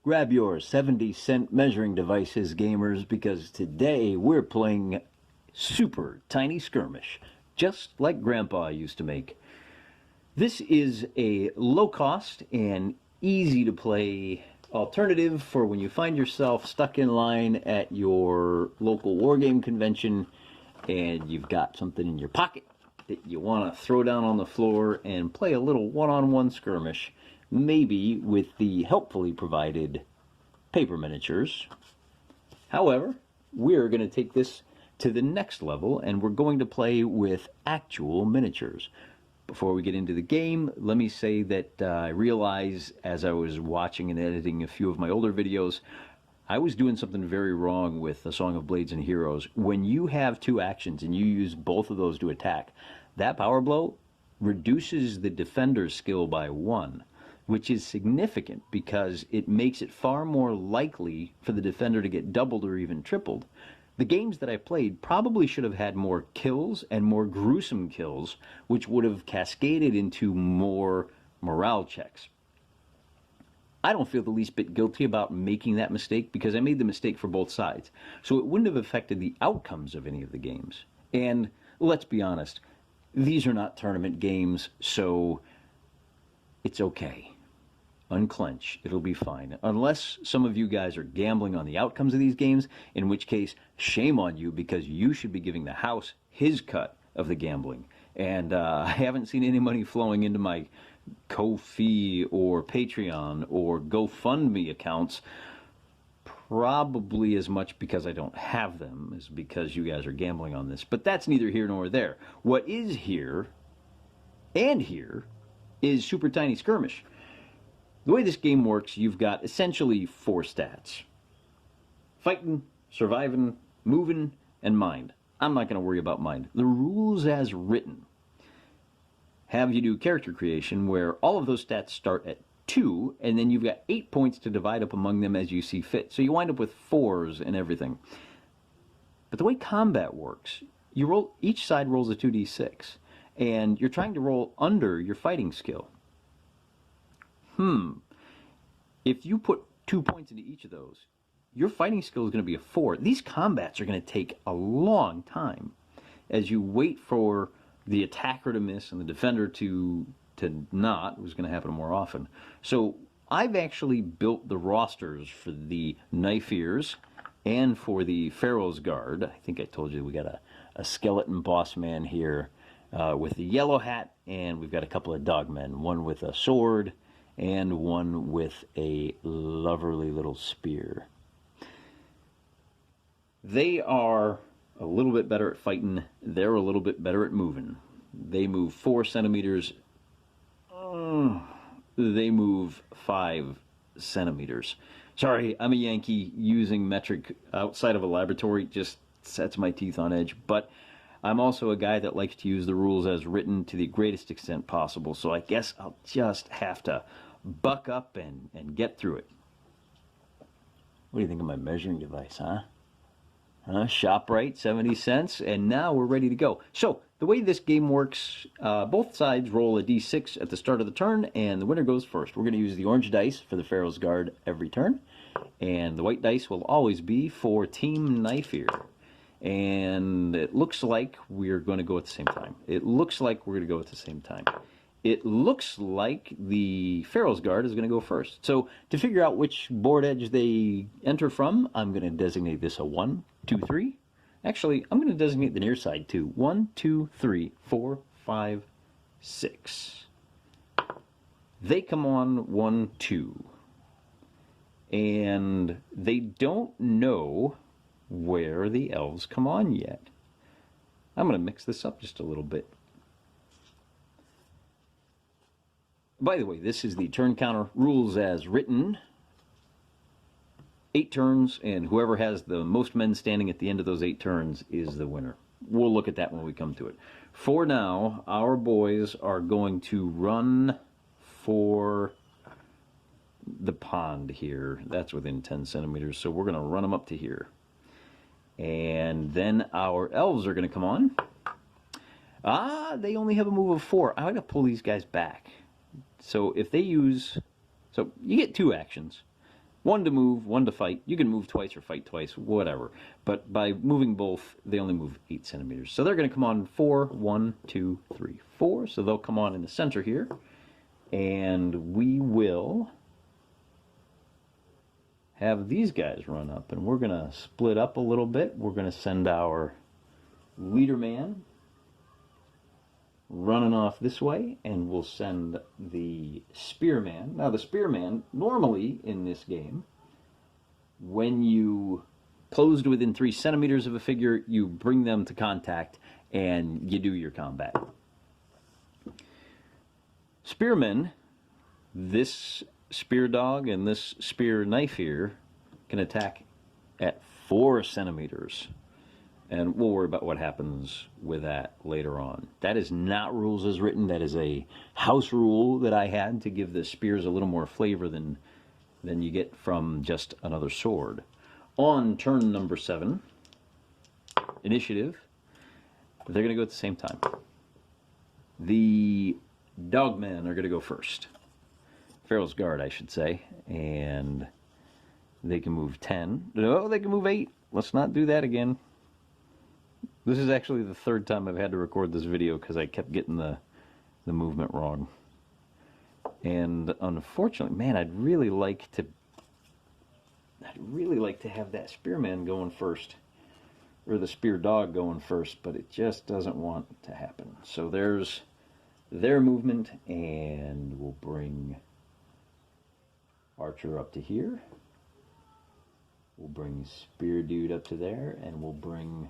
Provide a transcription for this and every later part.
Grab your 70-cent measuring devices, gamers, because today we're playing super tiny skirmish, just like Grandpa used to make. This is a low-cost and easy-to-play alternative for when you find yourself stuck in line at your local Wargame convention and you've got something in your pocket that you want to throw down on the floor and play a little one-on-one skirmish, maybe with the helpfully provided paper miniatures. However, we're going to take this to the next level and we're going to play with actual miniatures. Before we get into the game, let me say that I realized as I was watching and editing a few of my older videos, I was doing something very wrong with A Song of Blades and Heroes. When you have two actions and you use both of those to attack, that power blow reduces the defender's skill by 1, which is significant because it makes it far more likely for the defender to get doubled or even tripled. The games that I played probably should have had more kills and more gruesome kills, which would have cascaded into more morale checks. I don't feel the least bit guilty about making that mistake because I made the mistake for both sides. So it wouldn't have affected the outcomes of any of the games. And let's be honest, these are not tournament games, so it's okay. Unclench, it'll be fine. Unless some of you guys are gambling on the outcomes of these games, in which case, shame on you because you should be giving the house his cut of the gambling. And I haven't seen any money flowing into my Ko-fi or Patreon or GoFundMe accounts, probably as much because I don't have them as because you guys are gambling on this. But that's neither here nor there. What is here and here is Super Tiny Skirmish. The way this game works, you've got essentially 4 stats. Fighting, surviving, moving, and mind. I'm not going to worry about mind. The rules as written have you do character creation where all of those stats start at 2, and then you've got 8 points to divide up among them as you see fit. So you wind up with 4s and everything. But the way combat works, you roll, each side rolls a 2d6, and you're trying to roll under your fighting skill. If you put 2 points into each of those, your fighting skill is going to be a 4. These combats are going to take a long time as you wait for the attacker to miss and the defender to not, who's going to happen more often. So I've actually built the rosters for the Knife Ears and for the Pharaoh's Guard. I think I told you we got a skeleton boss man here with the yellow hat, and we've got a couple of dogmen, one with a sword and one with a lovely little spear. They are a little bit better at fighting. They're a little bit better at moving. They move 4 centimeters. They move 5 centimeters. Sorry, I'm a Yankee. Using metric outside of a laboratory just sets my teeth on edge. But I'm also a guy that likes to use the rules as written to the greatest extent possible. So I guess I'll just have to buck up and get through it. What do you think of my measuring device, huh? ShopRite, 70 cents, and now we're ready to go. So, the way this game works, both sides roll a d6 at the start of the turn, and the winner goes first. We're going to use the orange dice for the Pharaoh's Guard every turn, and the white dice will always be for Team Knife Ear. And it looks like we're going to go at the same time. It looks like the Pharaoh's Guard is going to go first. So to figure out which board edge they enter from, I'm going to designate this a 1, 2, 3. Actually, I'm going to designate the near side too. 1, 2, 3, 4, 5, 6. They come on 1, 2. And they don't know where the elves come on yet. I'm going to mix this up just a little bit. By the way, this is the turn counter rules as written. 8 turns, and whoever has the most men standing at the end of those 8 turns is the winner. We'll look at that when we come to it. For now, our boys are going to run for the pond here. That's within 10 centimeters, so we're going to run them up to here. And then our elves are going to come on. They only have a move of 4. I'm going to pull these guys back. So if they use... So you get 2 actions. One to move, one to fight. You can move twice or fight twice, whatever. But by moving both, they only move 8 centimeters. So they're going to come on 4, 1, 2, 3, 4. So they'll come on in the center here. And we will have these guys run up. And we're going to split up a little bit. We're going to send our leader man running off this way, and we'll send the spearman. Now the spearman, normally in this game, when you closed within 3 centimeters of a figure, you bring them to contact and you do your combat. Spearmen, this spear dog and this spear knife here, can attack at 4 centimeters. And we'll worry about what happens with that later on. That is not rules as written. That is a house rule that I had to give the spears a little more flavor than you get from just another sword. On turn number 7, initiative, they're going to go at the same time. The dogmen are going to go first. Pharaoh's guard, I should say. And they can move 10. No, they can move 8. Let's not do that again. This is actually the 3rd time I've had to record this video because I kept getting the movement wrong. And unfortunately, man, I'd really like to have that spearman going first, or the spear dog going first, but it just doesn't want to happen. So there's their movement, and we'll bring Archer up to here. We'll bring Spear Dude up to there, and we'll bring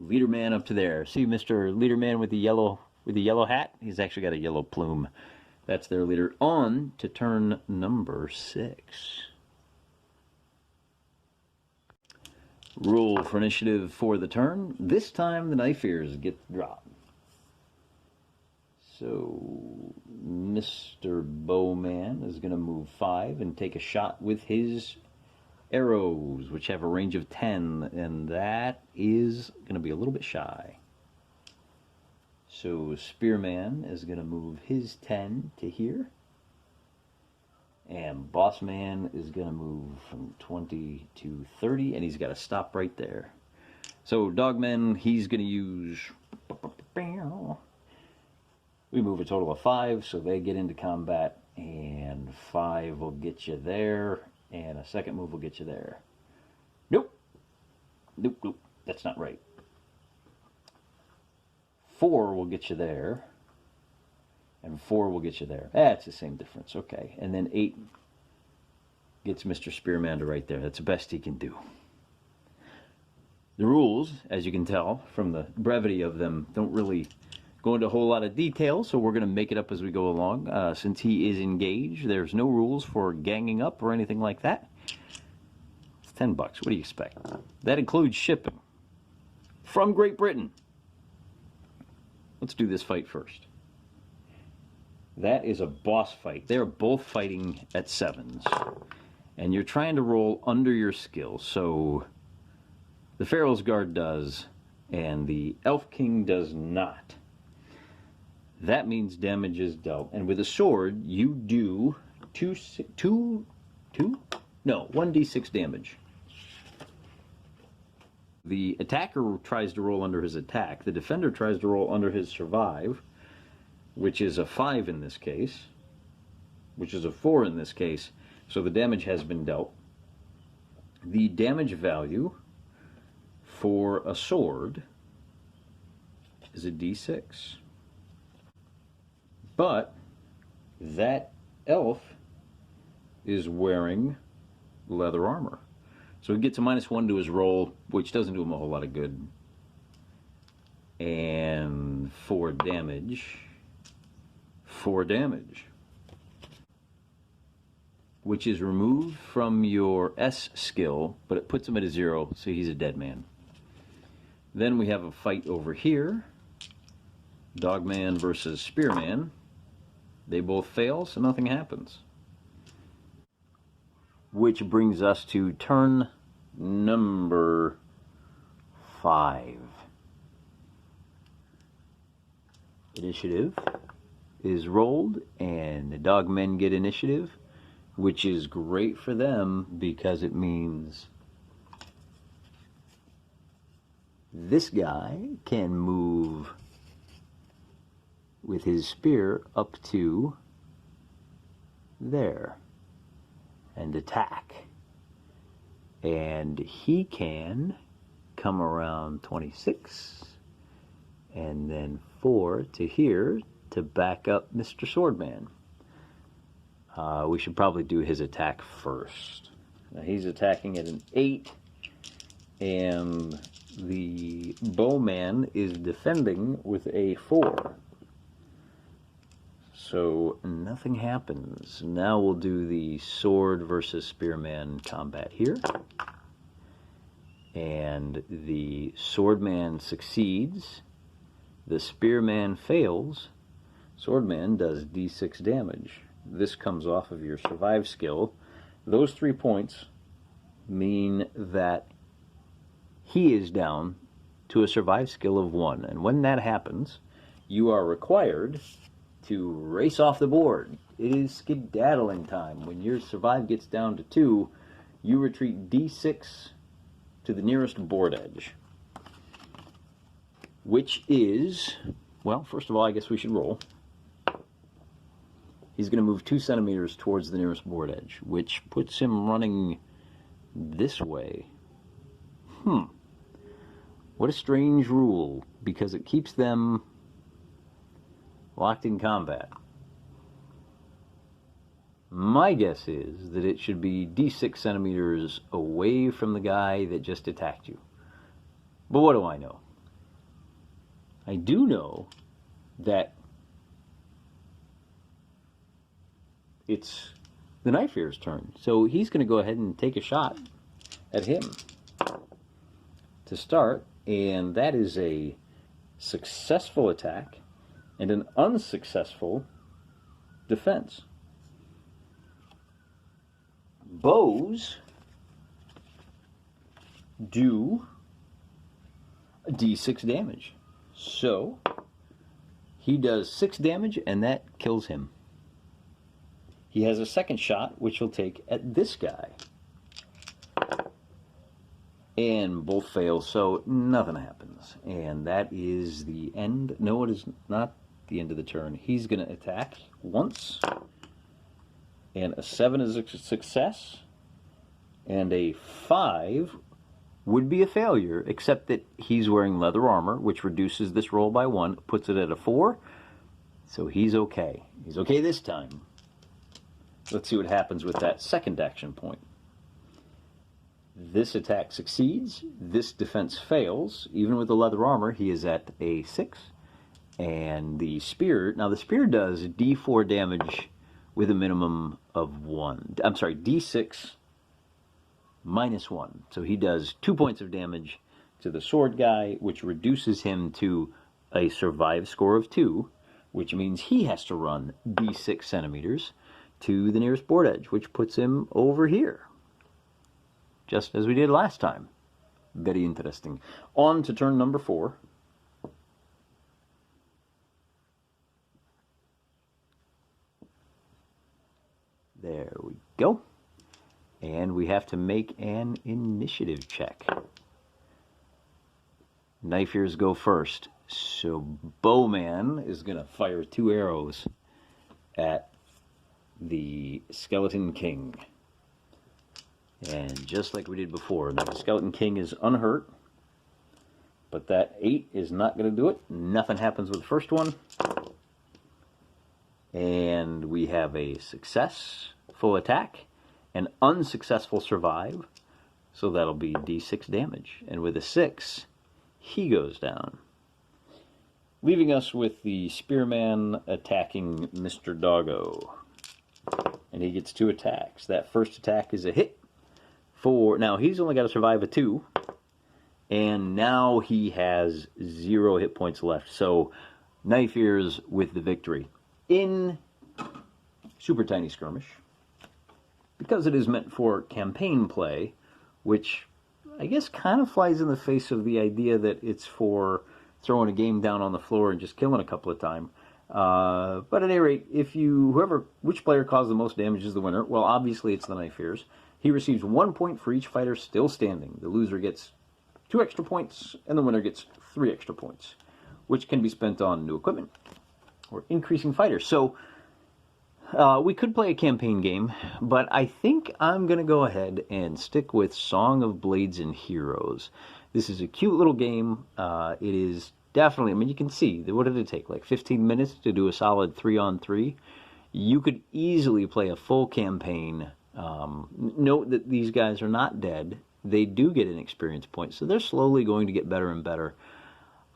Leader Man up to there. See Mr. Leader Man with the yellow hat? He's actually got a yellow plume. That's their leader. On to turn number 6. Rule for initiative for the turn. This time the knife ears get dropped. So Mr. Bowman is going to move 5 and take a shot with his arrows, which have a range of 10, and that is going to be a little bit shy. So Spearman is going to move his 10 to here, and Bossman is going to move from 20 to 30, and he's got to stop right there. So Dogman, he's going to use... We move a total of 5, so they get into combat, and 5 will get you there, and a second move will get you there. Nope. Nope, nope. That's not right. 4 will get you there, and 4 will get you there. That's the same difference. Okay. And then 8 gets Mr. Spearman to right there. That's the best he can do. The rules, as you can tell from the brevity of them, don't really go into a whole lot of detail, so we're going to make it up as we go along. Since he is engaged, there's no rules for ganging up or anything like that. It's $10. What do you expect? That includes shipping from Great Britain. Let's do this fight first. That is a boss fight. They're both fighting at 7s. And you're trying to roll under your skill. So the Pharaoh's Guard does, and the Elf King does not. That means damage is dealt. And with a sword, you do 1d6 damage. The attacker tries to roll under his attack. The defender tries to roll under his survive, which is a 5 in this case, which is a 4 in this case. So the damage has been dealt. The damage value for a sword is a d6. But that elf is wearing leather armor. So he gets a -1 to his roll, which doesn't do him a whole lot of good. And 4 damage. 4 damage. Which is removed from your S skill, but it puts him at a 0, so he's a dead man. Then we have a fight over here. Dogman versus Spearman. They both fail, so nothing happens. Which brings us to turn number 5. Initiative. is rolled, and the dogmen get initiative, which is great for them because it means this guy can move with his spear up to there and attack. And he can come around 26 and then 4 to here to back up Mr. Swordman. We should probably do his attack first. Now he's attacking at an 8, and the bowman is defending with a 4. So nothing happens. Now we'll do the sword versus spearman combat here. And the swordman succeeds. The spearman fails. Swordman does d6 damage. This comes off of your survive skill. Those 3 points mean that he is down to a survive skill of 1. And when that happens, you are required to race off the board. It is skedaddling time. When your survive gets down to 2, you retreat d6 to the nearest board edge. Which is, well, first of all, I guess we should roll. He's going to move 2 centimeters towards the nearest board edge, which puts him running this way. What a strange rule, because it keeps them locked in combat. My guess is that it should be d6 centimeters away from the guy that just attacked you. But what do I know? I do know that it's the knife ear's turn. So he's going to go ahead and take a shot at him to start. And that is a successful attack and an unsuccessful defense. Bows do d6 damage. So he does 6 damage, and that kills him. He has a second shot, which he'll take at this guy. And both fail, so nothing happens. And that is the end. No, it is not the end of the turn. He's going to attack once. And a 7 is a success. And a 5 would be a failure, except that he's wearing leather armor, which reduces this roll by 1, puts it at a 4. So he's okay. He's okay this time. Let's see what happens with that second action point. This attack succeeds. This defense fails. Even with the leather armor, he is at a 6. And the spear, now the spear does d4 damage with a minimum of 1. I'm sorry, d6 minus 1. So he does 2 points of damage to the sword guy, which reduces him to a survive score of 2, which means he has to run d6 centimeters to the nearest board edge, which puts him over here, just as we did last time. Very interesting. On to turn number 4. There we go. And we have to make an initiative check. Knife ears go first. So Bowman is going to fire 2 arrows at the Skeleton King. And just like we did before, now the Skeleton King is unhurt, but that 8 is not going to do it. Nothing happens with the first one. And we have a successful attack, an unsuccessful survive, so that'll be d6 damage. And with a 6, he goes down, leaving us with the Spearman attacking Mr. Doggo. And he gets 2 attacks. That first attack is a hit. Now he's only got to survive a 2, and now he has 0 hit points left. So Knife Ears with the victory. In Super Tiny Skirmish, because it is meant for campaign play, which I guess kind of flies in the face of the idea that it's for throwing a game down on the floor and just killing a couple of times, But at any rate, which player caused the most damage is the winner. Well, obviously it's the Knife Fears. He receives 1 point for each fighter still standing. The loser gets 2 extra points, and the winner gets 3 extra points, which can be spent on new equipment or increasing fighters. So we could play a campaign game, but I think I'm going to go ahead and stick with Song of Blades and Heroes. This is a cute little game. It is definitely, I mean, you can see, what did it take? Like 15 minutes to do a solid 3-on-3? You could easily play a full campaign. Note that these guys are not dead. They do get an experience point, so they're slowly going to get better and better.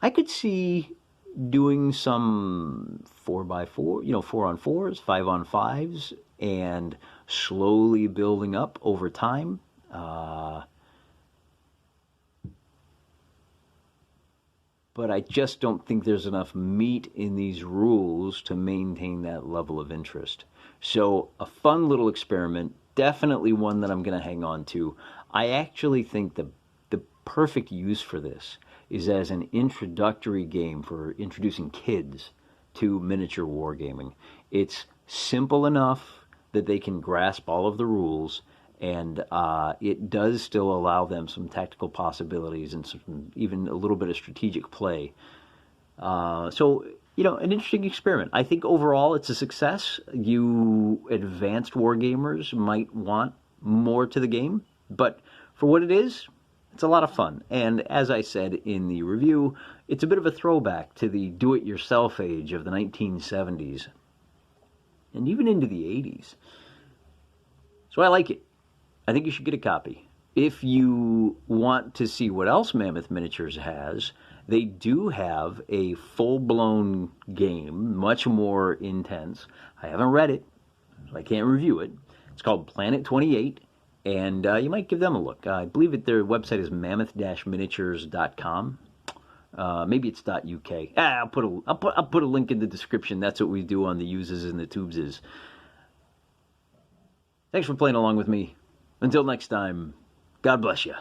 I could see doing some 4x4, 4-on-4s, 5-on-5s, and slowly building up over time. But I just don't think there's enough meat in these rules to maintain that level of interest. So a fun little experiment, definitely one that I'm going to hang on to. I actually think the perfect use for this is as an introductory game for introducing kids to miniature wargaming. It's simple enough that they can grasp all of the rules, and it does still allow them some tactical possibilities and even a little bit of strategic play. So, an interesting experiment. I think overall it's a success. You advanced wargamers might want more to the game, but for what it is, it's a lot of fun. And as I said in the review, it's a bit of a throwback to the do-it-yourself age of the 1970s and even into the 80s. So I like it. I think you should get a copy. If you want to see what else Mammoth Miniatures has, they do have a full-blown game, much more intense. I haven't read it, so I can't review it. It's called Planet 28, and you might give them a look. I believe their website is mammoth-miniatures.com. Maybe it's .uk. I'll put a link in the description. That's what we do on the uses and the tubeses. Thanks for playing along with me. Until next time, God bless you.